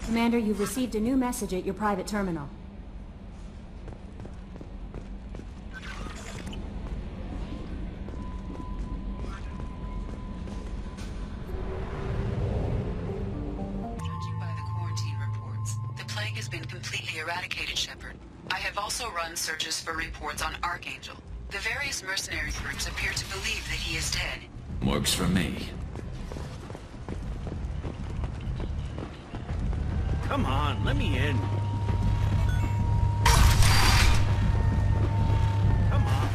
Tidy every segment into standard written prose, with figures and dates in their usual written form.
Commander, you've received a new message at your private terminal. Judging by the quarantine reports, the plague has been completely eradicated, Shepard. I have also run searches for reports on Archangel. The various mercenary groups appear to believe that he is dead. Works for me. Come on, let me in. Come on.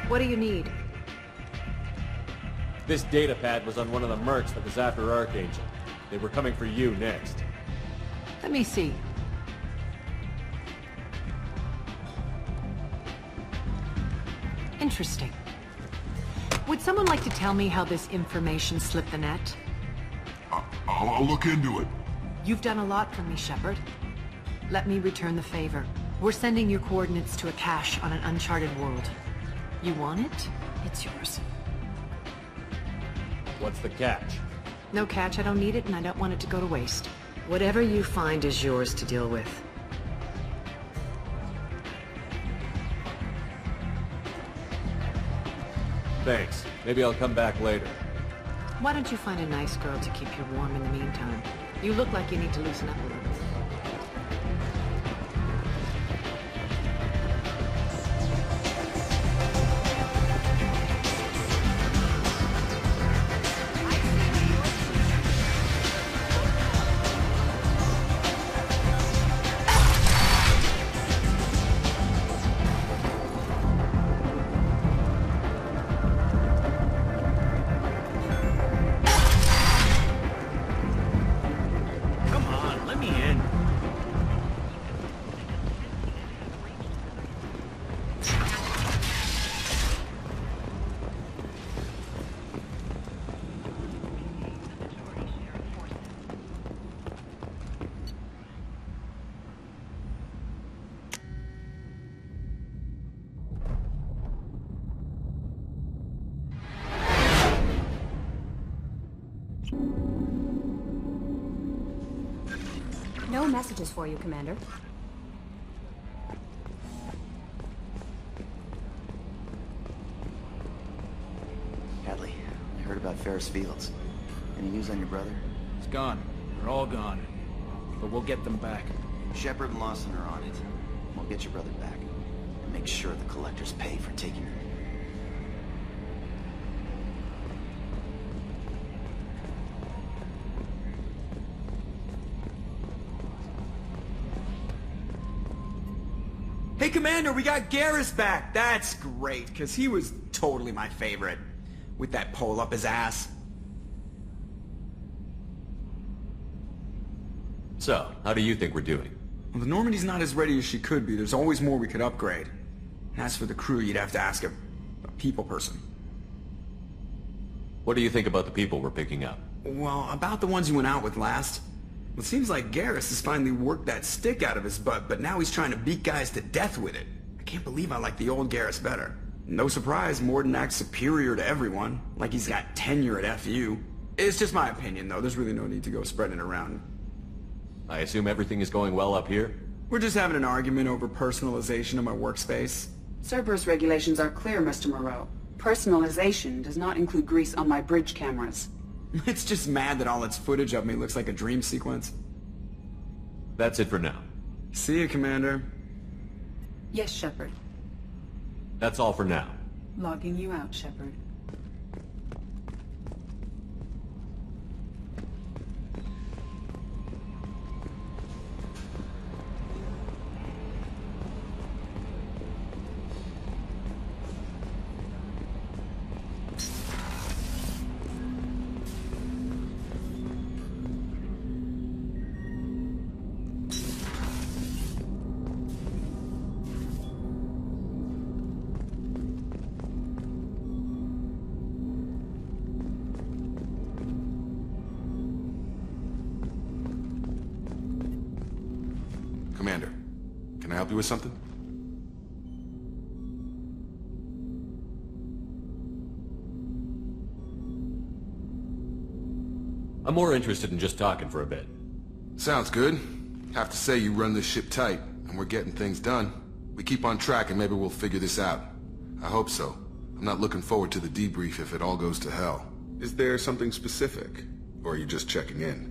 What do you need? This data pad was on one of the mercs that was after Archangel. They were coming for you next. Let me see. Interesting. Would someone like to tell me how this information slipped the net? I'll look into it. You've done a lot for me, Shepard. Let me return the favor. We're sending your coordinates to a cache on an uncharted world. You want it? It's yours. What's the catch? No catch, I don't need it, and I don't want it to go to waste. Whatever you find is yours to deal with. Thanks. Maybe I'll come back later. Why don't you find a nice girl to keep you warm in the meantime? You look like you need to loosen up a little. No messages for you, Commander. Hadley, I heard about Ferris Fields. Any news on your brother? It's gone. They're all gone. But we'll get them back. Shepard and Lawson are on it. We'll get your brother back. And make sure the collectors pay for taking him. Hey, Commander, we got Garrus back! That's great, because he was totally my favorite. With that pole up his ass. So, how do you think we're doing? Well, the Normandy's not as ready as she could be. There's always more we could upgrade. And as for the crew, you'd have to ask a people person. What do you think about the people we're picking up? Well, about the ones you went out with last. It seems like Garrus has finally worked that stick out of his butt, but now he's trying to beat guys to death with it. I can't believe I like the old Garrus better. No surprise, Morden acts superior to everyone, like he's got tenure at FU. It's just my opinion, though. There's really no need to go spreading it around. I assume everything is going well up here? We're just having an argument over personalization of my workspace. Cerberus regulations are clear, Mr. Moreau. Personalization does not include grease on my bridge cameras. It's just mad that all its footage of me looks like a dream sequence. That's it for now. See you, Commander. Yes, Shepard. That's all for now. Logging you out, Shepard. you with something? I'm more interested in just talking for a bit. Sounds good. Have to say you run this ship tight, and we're getting things done. We keep on track and maybe we'll figure this out. I hope so. I'm not looking forward to the debrief if it all goes to hell. Is there something specific? Or are you just checking in?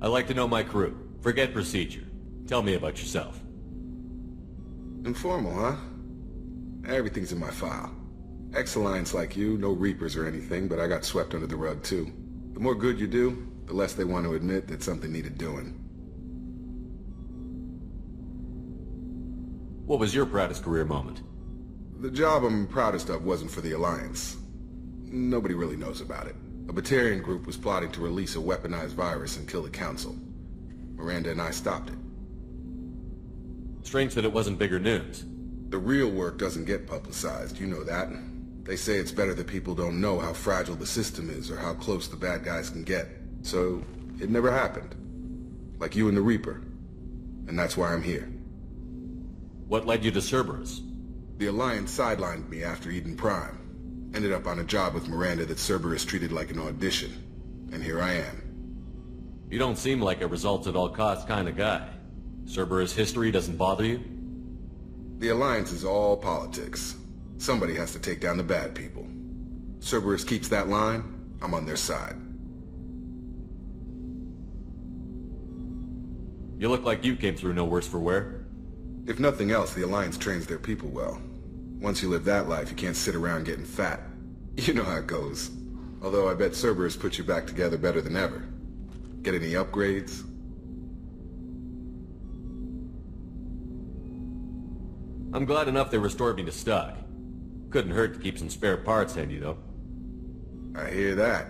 I like to know my crew. Forget procedure. Tell me about yourself. Informal, huh? Everything's in my file. Ex-Alliance like you, no Reapers or anything, but I got swept under the rug too. The more good you do, the less they want to admit that something needed doing. What was your proudest career moment? The job I'm proudest of wasn't for the Alliance. Nobody really knows about it. A Batarian group was plotting to release a weaponized virus and kill the Council. Miranda and I stopped it. Strange that it wasn't bigger news. The real work doesn't get publicized, you know that. They say it's better that people don't know how fragile the system is or how close the bad guys can get. So, it never happened. Like you and the Reaper. And that's why I'm here. What led you to Cerberus? The Alliance sidelined me after Eden Prime. Ended up on a job with Miranda that Cerberus treated like an audition. And here I am. You don't seem like a results-at-all-costs kind of guy. Cerberus history doesn't bother you? The Alliance is all politics. Somebody has to take down the bad people. Cerberus keeps that line, I'm on their side. You look like you came through no worse for wear. If nothing else, the Alliance trains their people well. Once you live that life, you can't sit around getting fat. You know how it goes. Although I bet Cerberus puts you back together better than ever. Get any upgrades? I'm glad enough they restored me to stock. Couldn't hurt to keep some spare parts handy, though. I hear that.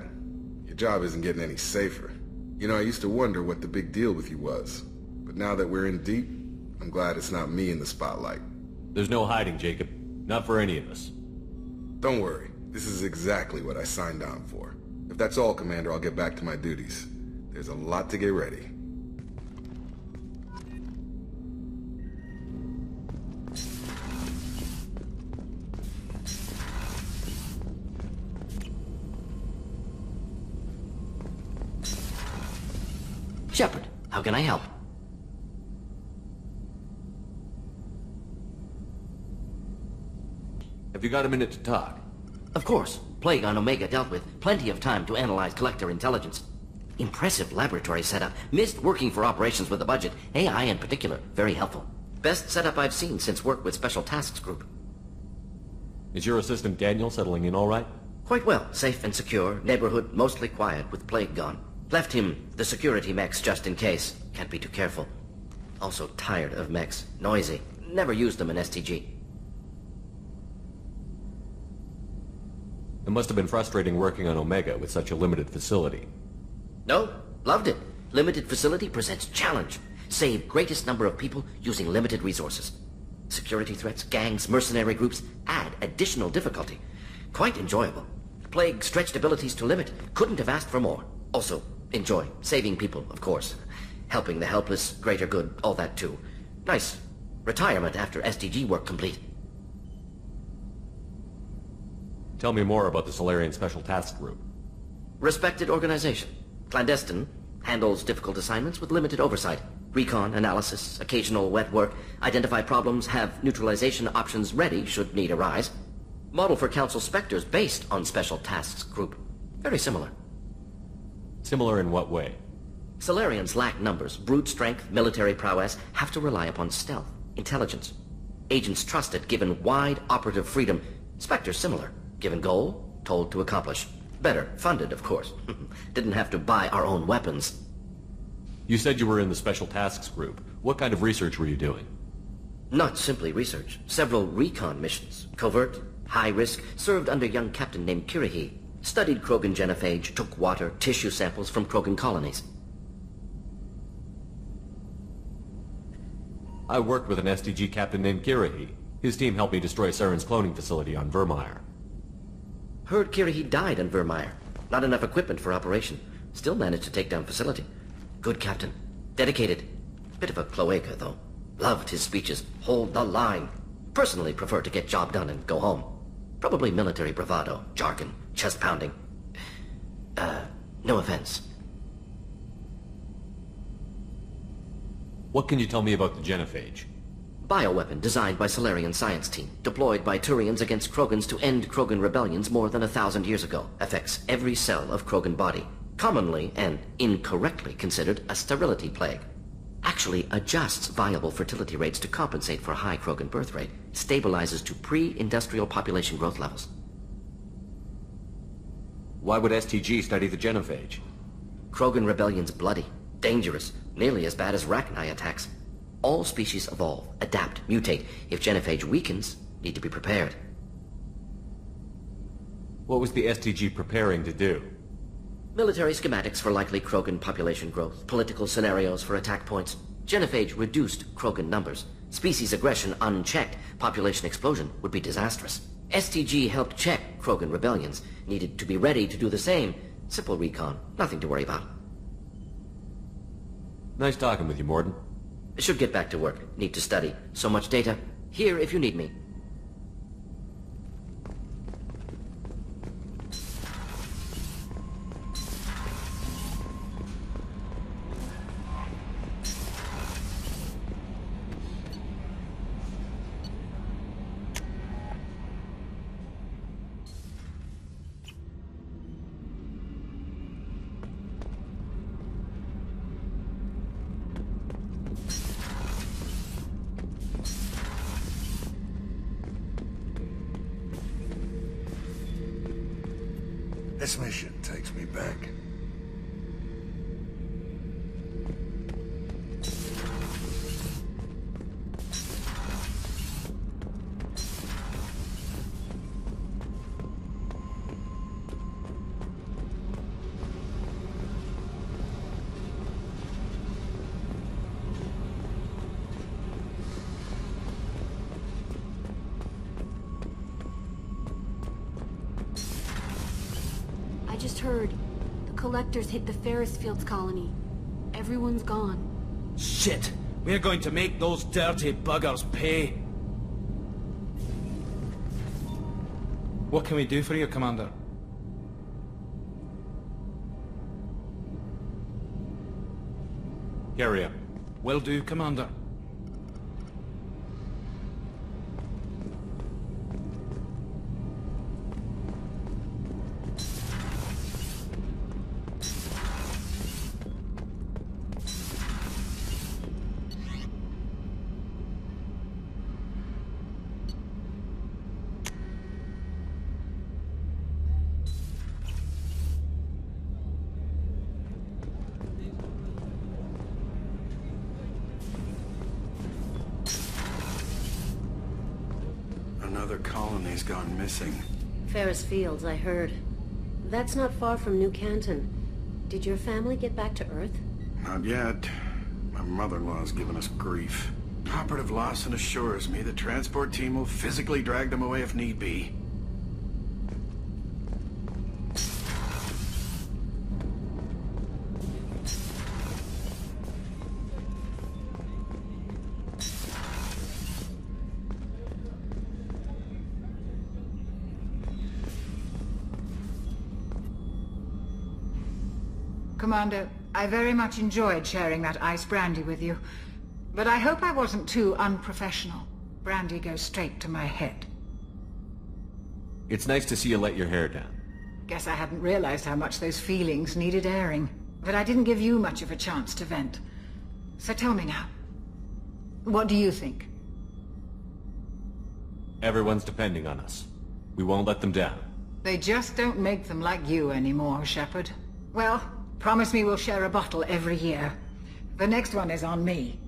Your job isn't getting any safer. You know, I used to wonder what the big deal with you was. But now that we're in deep, I'm glad it's not me in the spotlight. There's no hiding, Jacob. Not for any of us. Don't worry. This is exactly what I signed on for. If that's all, Commander, I'll get back to my duties. There's a lot to get ready. Shepard, how can I help? Have you got a minute to talk? Of course. Plague on Omega dealt with. Plenty of time to analyze Collector intelligence. Impressive laboratory setup. Missed working for operations with a budget. AI in particular. Very helpful. Best setup I've seen since work with Special Tasks Group. Is your assistant Daniel settling in all right? Quite well. Safe and secure. Neighborhood mostly quiet with Plague gone. Left him the security mechs just in case. Can't be too careful. Also tired of mechs. Noisy. Never used them in STG. It must have been frustrating working on Omega with such a limited facility. No, loved it. Limited facility presents challenge. Save greatest number of people using limited resources. Security threats, gangs, mercenary groups add additional difficulty. Quite enjoyable. Plague stretched abilities to limit. Couldn't have asked for more. Also, enjoy. Saving people, of course. Helping the helpless, greater good, all that too. Nice. Retirement after SDG work complete. Tell me more about the Solarian Special Task Group. Respected organization. Clandestine. Handles difficult assignments with limited oversight. Recon, analysis, occasional wet work. Identify problems, have neutralization options ready should need arise. Model for Council Spectres based on Special Tasks Group. Very similar. Similar in what way? Solarians lack numbers, brute strength, military prowess, have to rely upon stealth, intelligence. Agents trusted, given wide operative freedom. Spectres similar. Given goal, told to accomplish. Better, funded, of course. Didn't have to buy our own weapons. You said you were in the Special Tasks Group. What kind of research were you doing? Not simply research. Several recon missions. Covert, high risk, served under young captain named Kirihi. Studied Krogan genophage, took water, tissue samples from Krogan colonies. I worked with an SDG captain named Kirihi. His team helped me destroy Saren's cloning facility on Vermeer. Heard Kirihi died on Vermeer. Not enough equipment for operation. Still managed to take down facility. Good captain. Dedicated. Bit of a cloaca, though. Loved his speeches. Hold the line. Personally prefer to get job done and go home. Probably military bravado, jargon, chest pounding. No offense. What can you tell me about the genophage? Bioweapon designed by Solarian science team, deployed by Turians against Krogans to end Krogan rebellions more than 1,000 years ago. Affects every cell of Krogan body. Commonly and incorrectly considered a sterility plague. Actually adjusts viable fertility rates to compensate for a high Krogan birth rate. Stabilizes to pre-industrial population growth levels. Why would STG study the genophage? Krogan rebellion's bloody, dangerous, nearly as bad as Rachni attacks. All species evolve, adapt, mutate. If genophage weakens, need to be prepared. What was the STG preparing to do? Military schematics for likely Krogan population growth, political scenarios for attack points. Genophage reduced Krogan numbers. Species aggression unchecked, population explosion would be disastrous. STG helped check Krogan rebellions, needed to be ready to do the same. Simple recon, nothing to worry about. Nice talking with you, Morden. Should get back to work, need to study. So much data. Here if you need me. This mission takes me back. I just heard. The Collectors hit the Ferris Fields colony. Everyone's gone. Shit! We're going to make those dirty buggers pay. What can we do for you, Commander? Carry on. Will do, Commander. Another colony's gone missing. Ferris Fields, I heard. That's not far from New Canton. Did your family get back to Earth? Not yet. My mother-in-law's given us grief. Operative Lawson assures me the transport team will physically drag them away if need be. Commander, I very much enjoyed sharing that ice brandy with you. But I hope I wasn't too unprofessional. Brandy goes straight to my head. It's nice to see you let your hair down. Guess I hadn't realized how much those feelings needed airing. But I didn't give you much of a chance to vent. So tell me now. What do you think? Everyone's depending on us. We won't let them down. They just don't make them like you anymore, Shepard. Well, promise me we'll share a bottle every year. The next one is on me.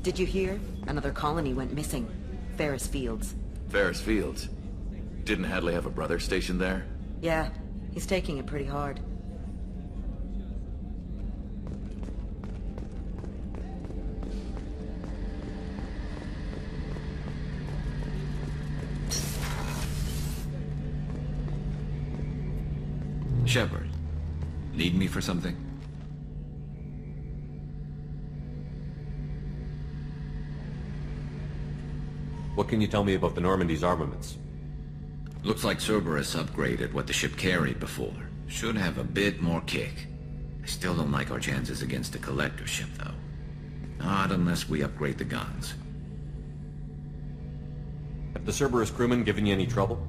Did you hear? Another colony went missing. Ferris Fields. Ferris Fields? Didn't Hadley have a brother stationed there? Yeah. He's taking it pretty hard. Shepard, need me for something? What can you tell me about the Normandy's armaments? Looks like Cerberus upgraded what the ship carried before. Should have a bit more kick. I still don't like our chances against the Collector ship, though. Not unless we upgrade the guns. Have the Cerberus crewmen given you any trouble?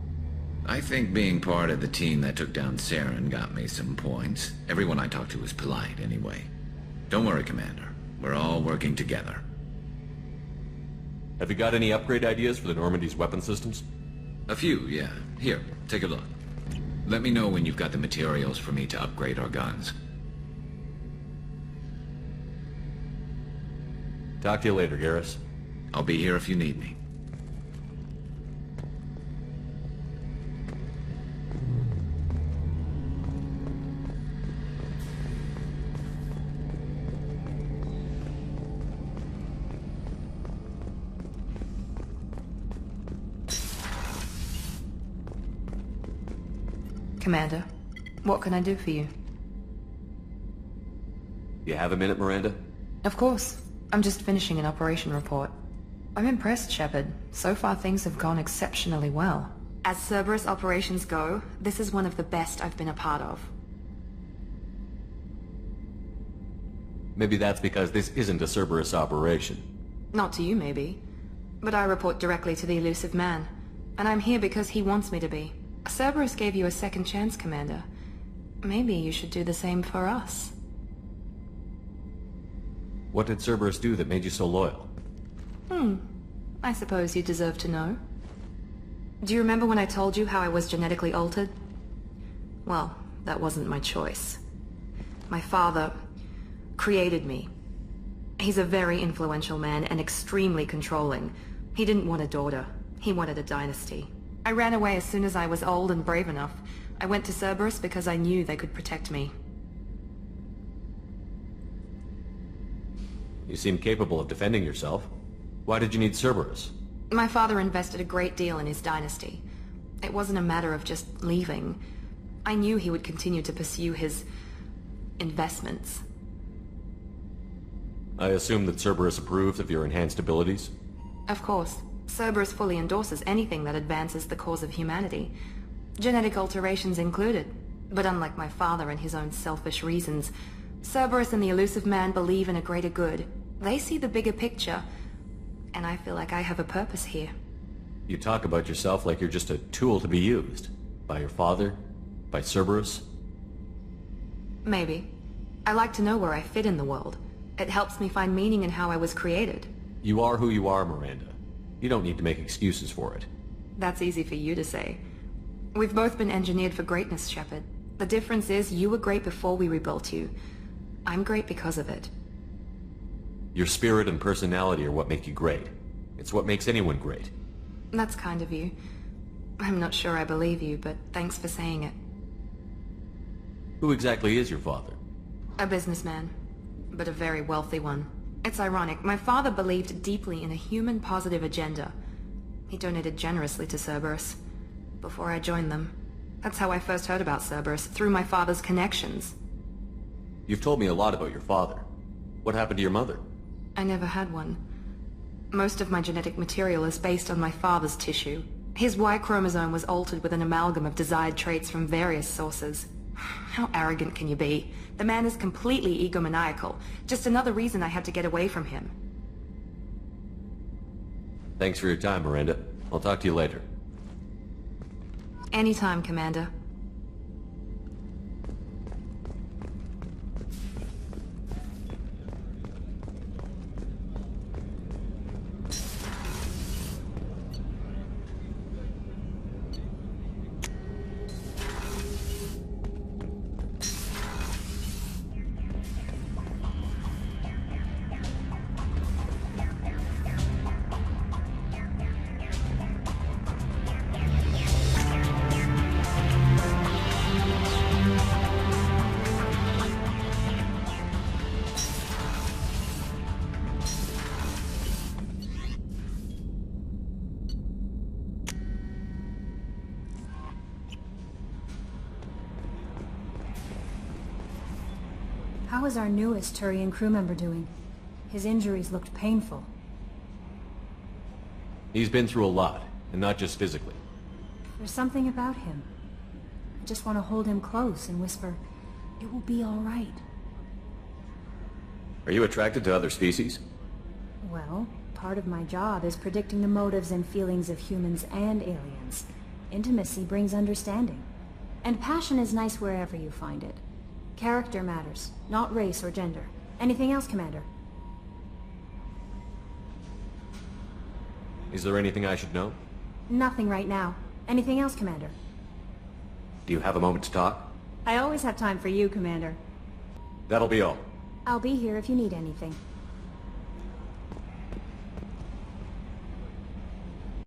I think being part of the team that took down Saren got me some points. Everyone I talked to was polite, anyway. Don't worry, Commander. We're all working together. Have you got any upgrade ideas for the Normandy's weapon systems? A few, yeah. Here, take a look. Let me know when you've got the materials for me to upgrade our guns. Talk to you later, Garrus. I'll be here if you need me. Commander, what can I do for you? You have a minute, Miranda? Of course. I'm just finishing an operation report. I'm impressed, Shepard. So far things have gone exceptionally well. As Cerberus operations go, this is one of the best I've been a part of. Maybe that's because this isn't a Cerberus operation. Not to you, maybe. But I report directly to the elusive man. And I'm here because he wants me to be. Cerberus gave you a second chance, Commander. Maybe you should do the same for us. What did Cerberus do that made you so loyal? I suppose you deserve to know. Do you remember when I told you how I was genetically altered? Well, that wasn't my choice. My father created me. He's a very influential man and extremely controlling. He didn't want a daughter. He wanted a dynasty. I ran away as soon as I was old and brave enough. I went to Cerberus because I knew they could protect me. You seem capable of defending yourself. Why did you need Cerberus? My father invested a great deal in his dynasty. It wasn't a matter of just leaving. I knew he would continue to pursue his investments. I assume that Cerberus approved of your enhanced abilities? Of course. Cerberus fully endorses anything that advances the cause of humanity. Genetic alterations included. But unlike my father and his own selfish reasons, Cerberus and the elusive man believe in a greater good. They see the bigger picture, and I feel like I have a purpose here. You talk about yourself like you're just a tool to be used. By your father? By Cerberus? Maybe. I like to know where I fit in the world. It helps me find meaning in how I was created. You are who you are, Miranda. You don't need to make excuses for it. That's easy for you to say. We've both been engineered for greatness, Shepard. The difference is you were great before we rebuilt you. I'm great because of it. Your spirit and personality are what make you great. It's what makes anyone great. That's kind of you. I'm not sure I believe you, but thanks for saying it. Who exactly is your father? A businessman, but a very wealthy one. It's ironic, my father believed deeply in a human-positive agenda. He donated generously to Cerberus before I joined them. That's how I first heard about Cerberus, through my father's connections. You've told me a lot about your father. What happened to your mother? I never had one. Most of my genetic material is based on my father's tissue. His Y chromosome was altered with an amalgam of desired traits from various sources. How arrogant can you be? The man is completely egomaniacal. Just another reason I had to get away from him. Thanks for your time, Miranda. I'll talk to you later. Anytime, Commander. How is our newest Turian crew member doing? His injuries looked painful. He's been through a lot, and not just physically. There's something about him. I just want to hold him close and whisper, "It will be all right." Are you attracted to other species? Well, part of my job is predicting the motives and feelings of humans and aliens. Intimacy brings understanding. And passion is nice wherever you find it. Character matters, not race or gender. Anything else, Commander? Is there anything I should know? Nothing right now. Anything else, Commander? Do you have a moment to talk? I always have time for you, Commander. That'll be all. I'll be here if you need anything.